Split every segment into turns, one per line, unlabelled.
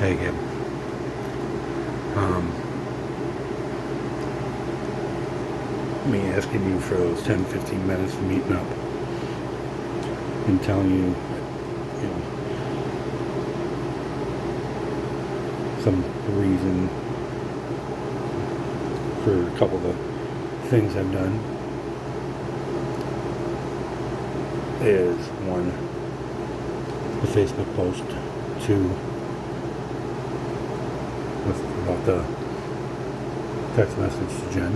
Hey, Gib. Me asking you for those 10-15 minutes of meeting up and telling you, some reason for a couple of the things I've done is one, the Facebook post, two, about the text message to Jen,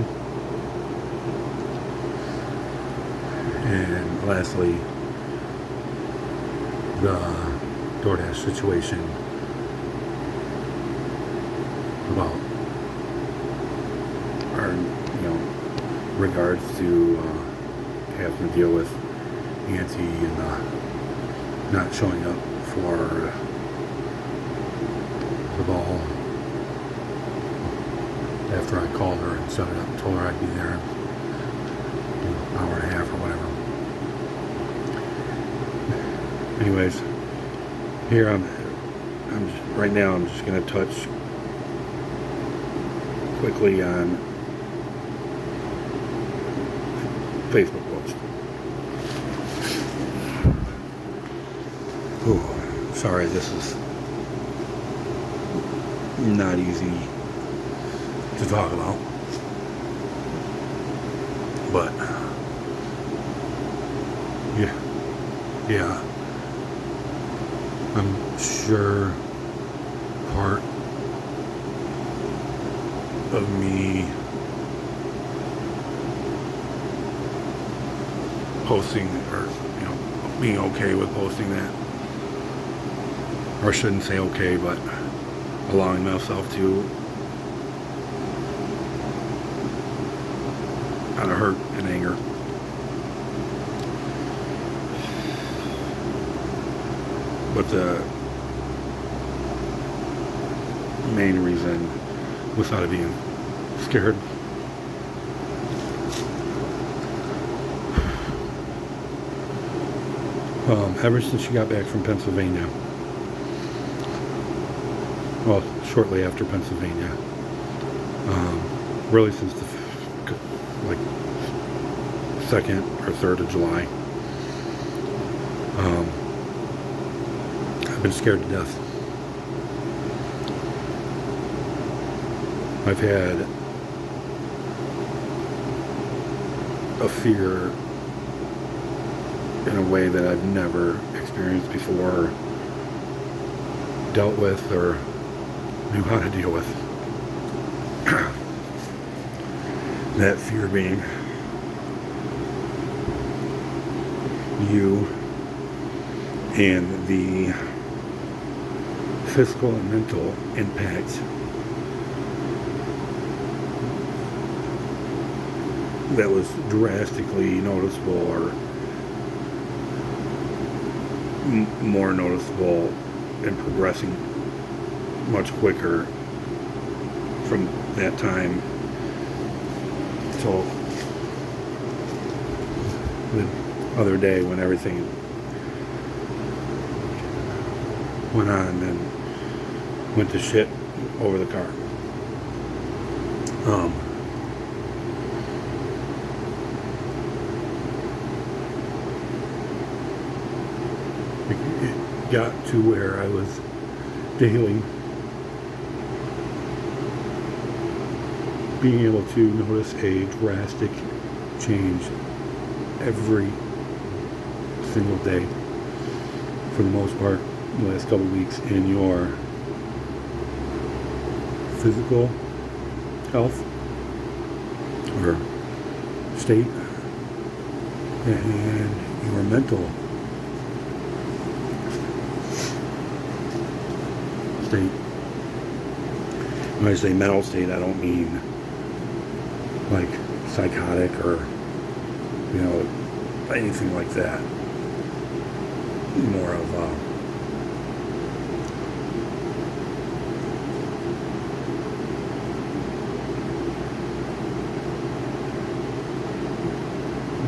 and lastly, the DoorDash situation about our, regards to having to deal with Auntie and not showing up for the ball after I called her and set it up and told her I'd be there in an hour and a half or whatever. Anyways, here right now I'm just going to touch quickly on Facebook post. Ooh, sorry, this is not easy to talk about, but yeah, I'm sure part of me posting, or being okay with posting that, or I shouldn't say okay, but allowing myself to, out of hurt and anger, but the main reason was out of being scared. Ever since she got back from Pennsylvania, well, shortly after Pennsylvania, really since the 2nd or 3rd of July, I've been scared to death. I've had a fear in a way that I've never experienced before, dealt with, or knew how to deal with. That fear being you and the physical and mental impact that was drastically noticeable, or more noticeable and progressing much quicker from that time till the other day when everything went on and went to shit over the car. It got to where I was daily being able to notice a drastic change every single day, for the most part, the last couple of weeks, in your physical health or state and your mental state. When I say mental state, I don't mean like psychotic or anything like that. More of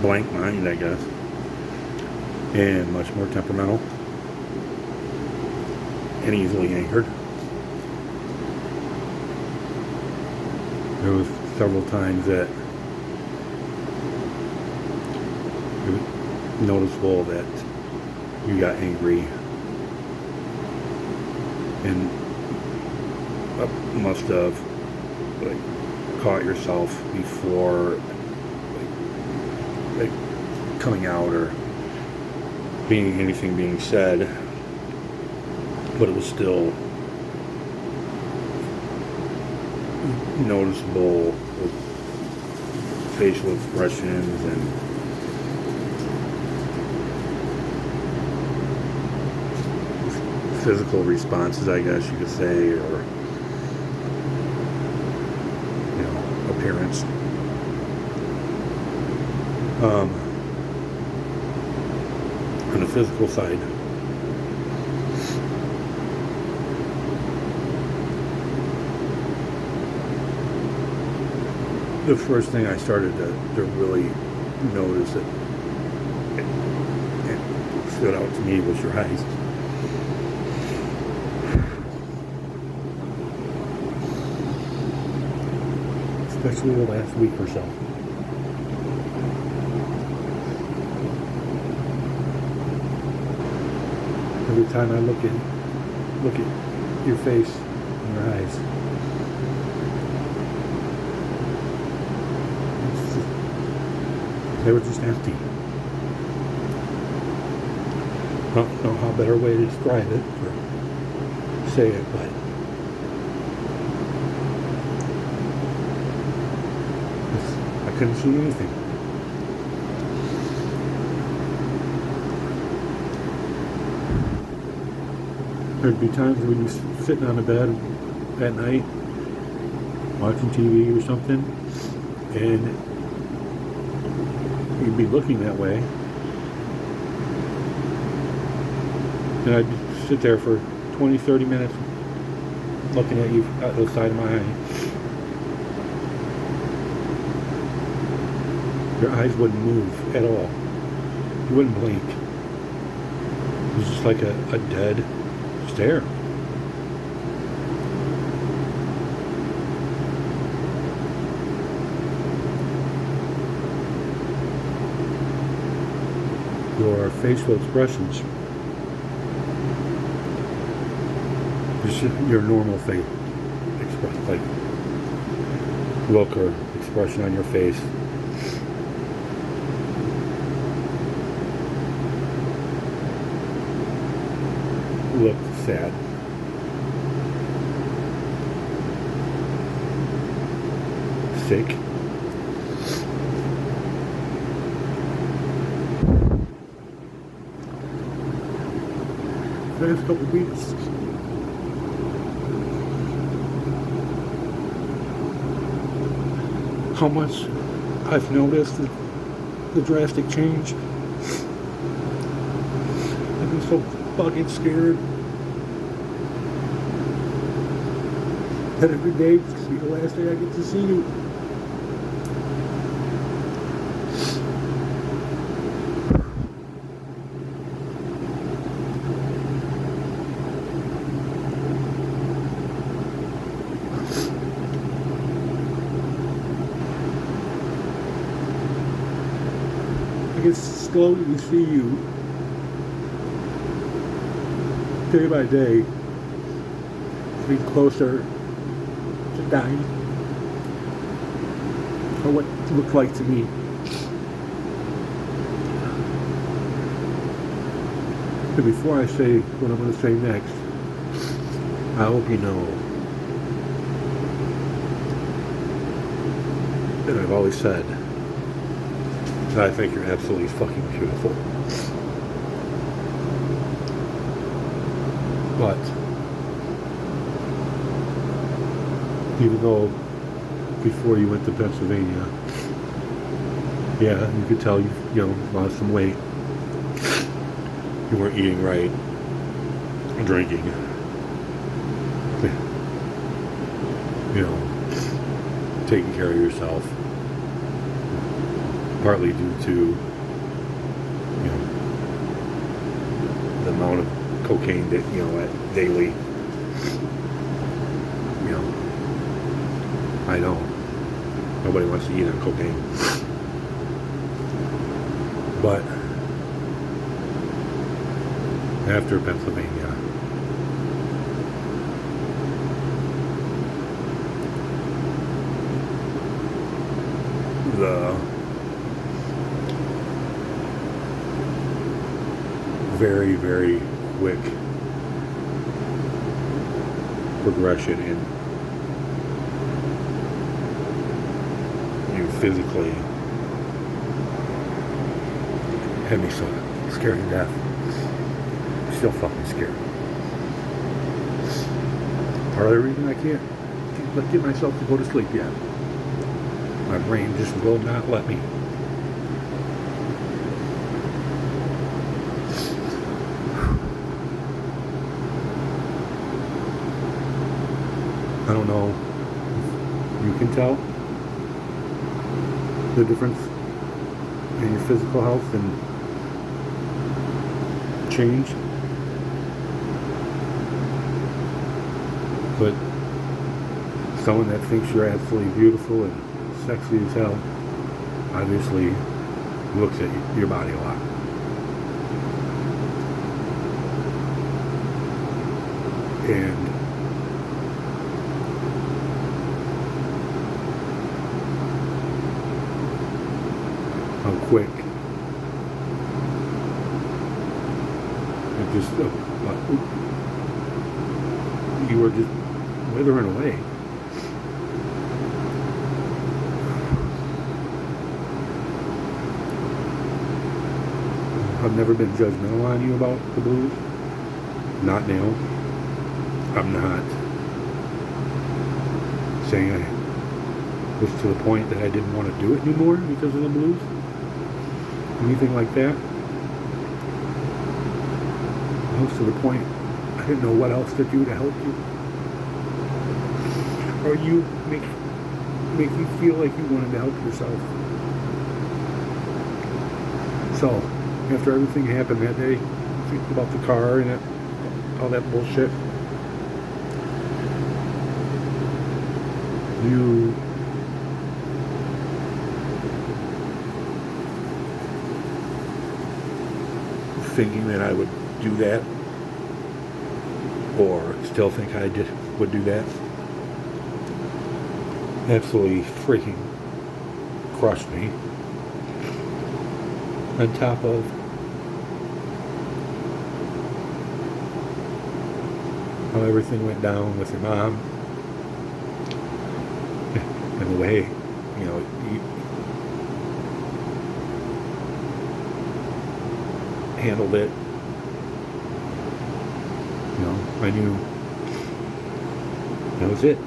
blank mind, I guess, and much more temperamental and easily angered. There was several times that it was noticeable that you got angry and must have like caught yourself before like coming out or anything being said, but it was still noticeable with facial expressions and physical responses, I guess you could say, or appearance. On the physical side, the first thing I started to really notice that it stood out to me was your eyes. Especially the last week or so. Every time I look at your face and your eyes, they were just empty. I don't know how better way to describe it or say it, but I couldn't see anything. There'd be times when you're sitting on the bed at night, watching TV or something, and you'd be looking that way. And I'd sit there for 20, 30 minutes looking at you out the side of my eye. Your eyes wouldn't move at all. You wouldn't blink. It was just like a dead stare. Your facial expressions, just your normal face expression, like look or expression on your face, look sad. Sick. Last couple of weeks, how much I've noticed the drastic change. I've been so fucking scared that every day is going to be the last day I get to see you. I can slowly see you day by day getting closer to dying, or what it looked like to me. And before I say what I'm going to say next, I hope you know that I've always said that I think you're absolutely fucking beautiful. But even though before you went to Pennsylvania, yeah, you could tell you lost some weight. You weren't eating right, drinking, taking care of yourself, partly due to the amount of cocaine that at daily. I know Nobody wants to eat on cocaine. But after Pennsylvania, the very, very quick progression in you physically had me so scared to death. I'm still fucking scared. Part of the reason I can't get myself to go to sleep yet. My brain just will not let me. I don't know if you can tell the difference in your physical health and change, but someone that thinks you're absolutely beautiful and sexy as hell obviously looks at your body a lot. And how quick it just you were just withering away. I've never been judgmental on you about the blues. Not now. I'm not saying I was to the point that I didn't want to do it anymore because of the blues. Anything like that. I was to the point I didn't know what else to do to help you. Or you make you feel like you wanted to help yourself. So, after everything happened that day, thinking about the car and all that bullshit, you thinking that I would do that, or still think I would do that, absolutely freaking crushed me. On top of how everything went down with your mom and the way, you know, you handled it. You know, I knew that was it.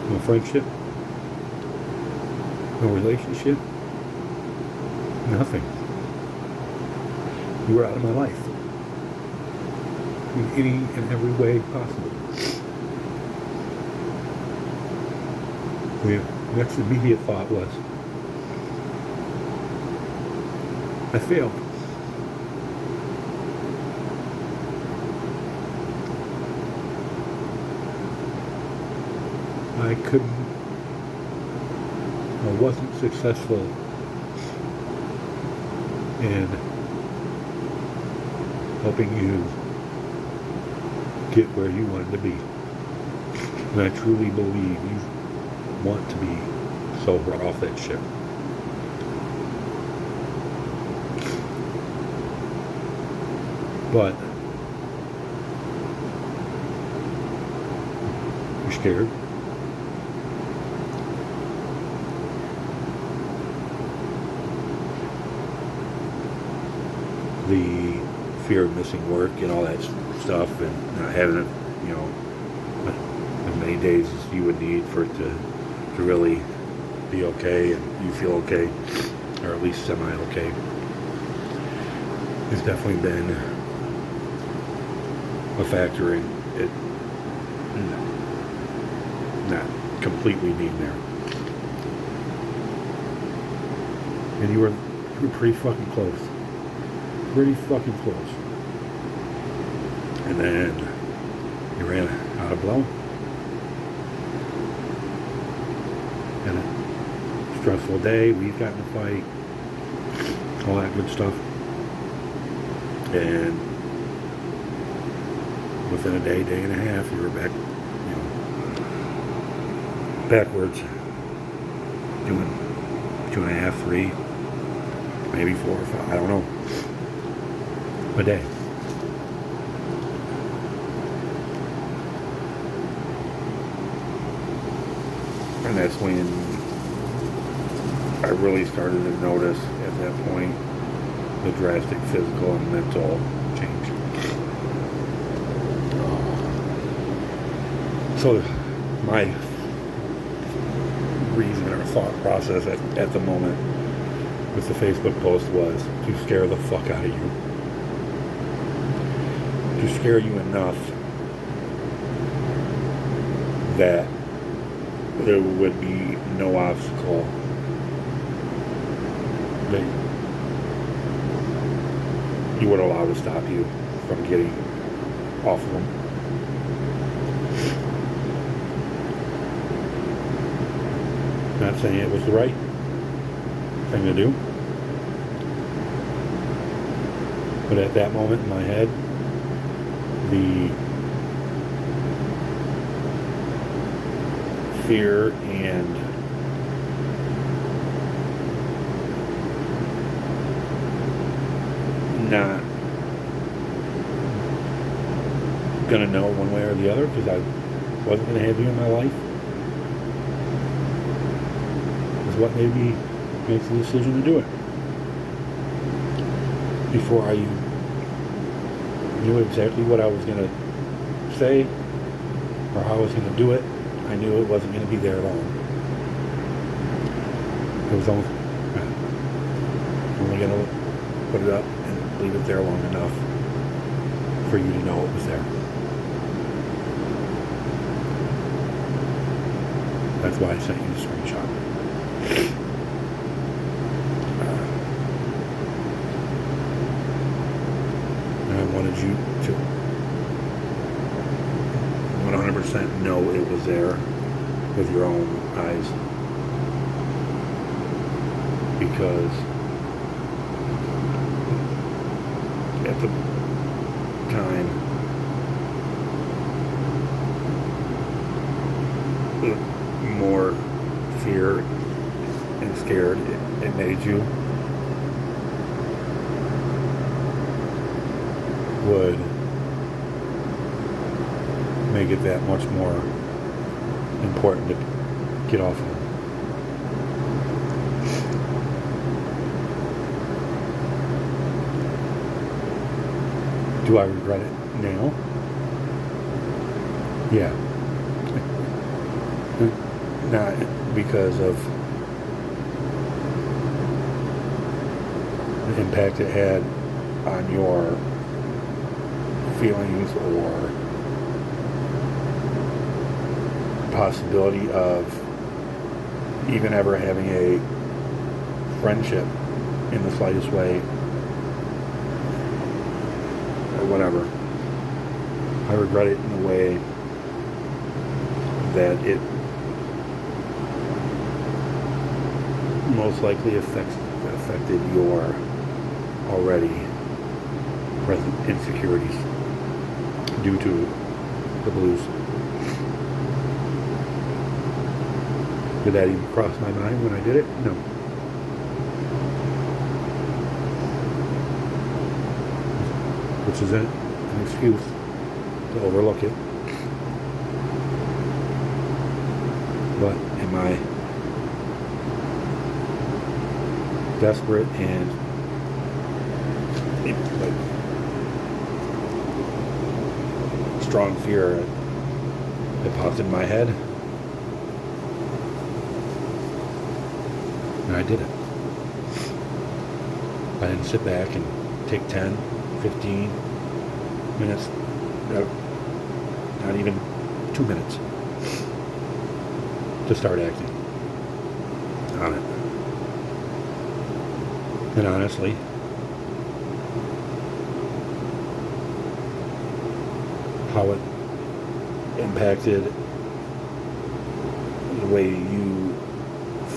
No friendship, no relationship, nothing. You were out of my life in any and every way possible. The next immediate thought was, I failed. I wasn't successful in helping you get where you wanted to be. And I truly believe you want to be sober off that shit. But you're scared. The fear of missing work and all that stuff, and not having it, you know, as many days as you would need for it to really be okay and you feel okay, or at least semi-okay, has definitely been a factor in it not completely being there. And you were pretty fucking close. Pretty fucking close. And then you ran how to blow. And a stressful day, we've gotten a fight, all that good stuff. And within a day and a half, you were back, backwards, doing 2.5, 3, maybe 4 or 5, I don't know, a day. And that's when I really started to notice at that point the drastic physical and mental change. So my reason or thought process at the moment with the Facebook post was to scare the fuck out of you. To scare you enough that there would be no obstacle that you would allow to stop you from getting off of them. Not saying it was the right thing to do, but at that moment in my head, the fear and not gonna know one way or the other because I wasn't gonna have you in my life is what made me make the decision to do it. Before I knew exactly what I was gonna say or how I was gonna do it, I knew it wasn't going to be there long. It was only going to put it up and leave it there long enough for you to know it was there. That's why I sent you the screenshot. And I wanted you to 100% know it was there with your own eyes, because at the time the more fear and scared it made you would make it that much more important to get off of them. Do I regret it now? Yeah. Not because of the impact it had on your feelings or possibility of even ever having a friendship in the slightest way or whatever. I regret it in a way that it most likely affected your already present insecurities due to the blues. Did that even cross my mind when I did it? No. Which is an excuse to overlook it. But am I desperate and strong fear that popped in my head? And I did it. I didn't sit back and take 10, 15 minutes, not even 2 minutes to start acting on it. And honestly, how it impacted the way you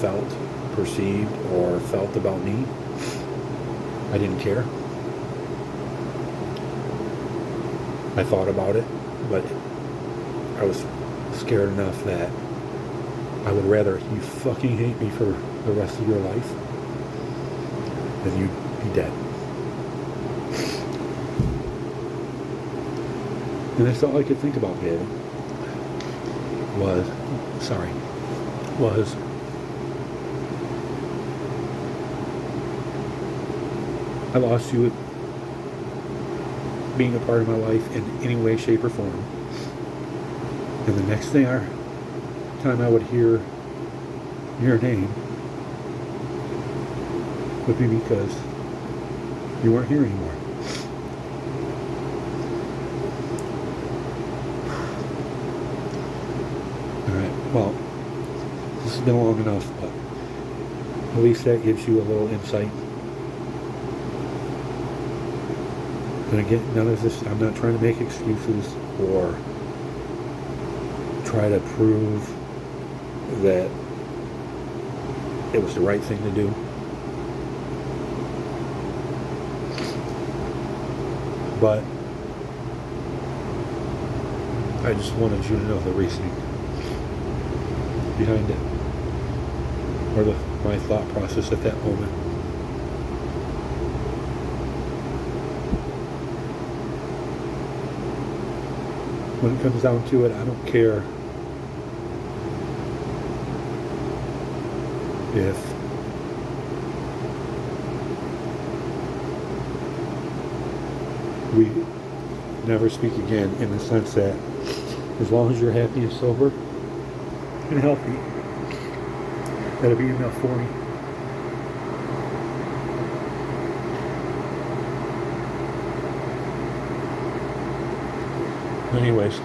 felt, perceived, or felt about me, I didn't care. I thought about it, but I was scared enough that I would rather you fucking hate me for the rest of your life than you be dead. And that's all I could think about, David, was I lost you being a part of my life in any way, shape, or form. And the next time I would hear your name would be because you weren't here anymore. Alright, well, this has been long enough, but at least that gives you a little insight. And again, none of this, I'm not trying to make excuses or try to prove that it was the right thing to do. But I just wanted you to know the reasoning behind it, or my thought process at that moment. When it comes down to it, I don't care if we never speak again, in the sense that as long as you're happy and sober and healthy, that'll be enough for me. Anyways,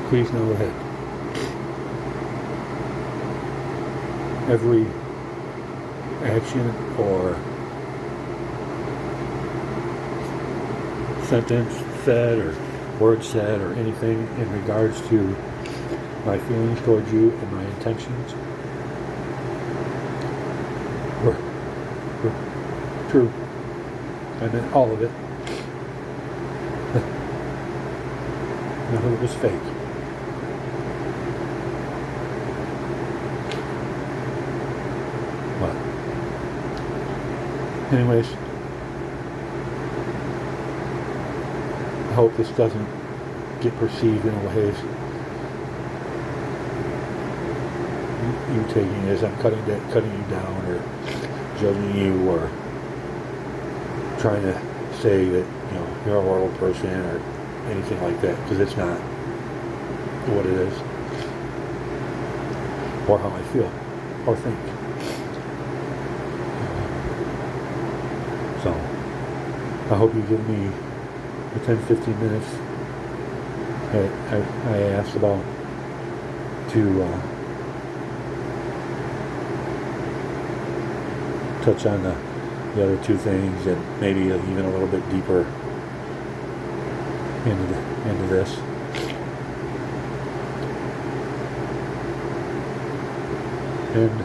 please know that every action or sentence said or word said or anything in regards to my feelings towards you and my intentions were true. I meant all of it. None of it was fake. But anyways, I hope this doesn't get perceived in a way as you taking it as I'm cutting you down or judging you or trying to say that you're a horrible person or anything like that, because it's not what it is or how I feel or think. So I hope you give me the 10-15 minutes that I asked about to touch on the other two things, and maybe even a little bit deeper into this. And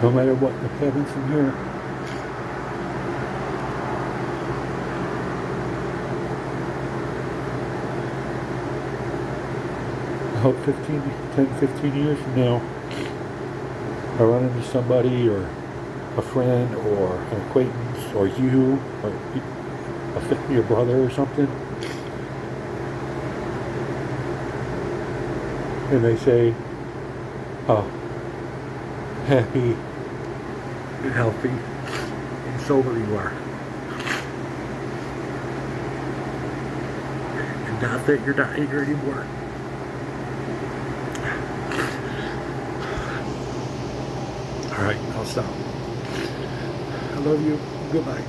no matter what happens from here, I hope 10-15 years from now, I run into somebody or a friend or an acquaintance or you or your brother or something, and they say how happy and healthy and sober you are, and not that you're not here anymore. Alright, I'll stop. I love you. Goodbye.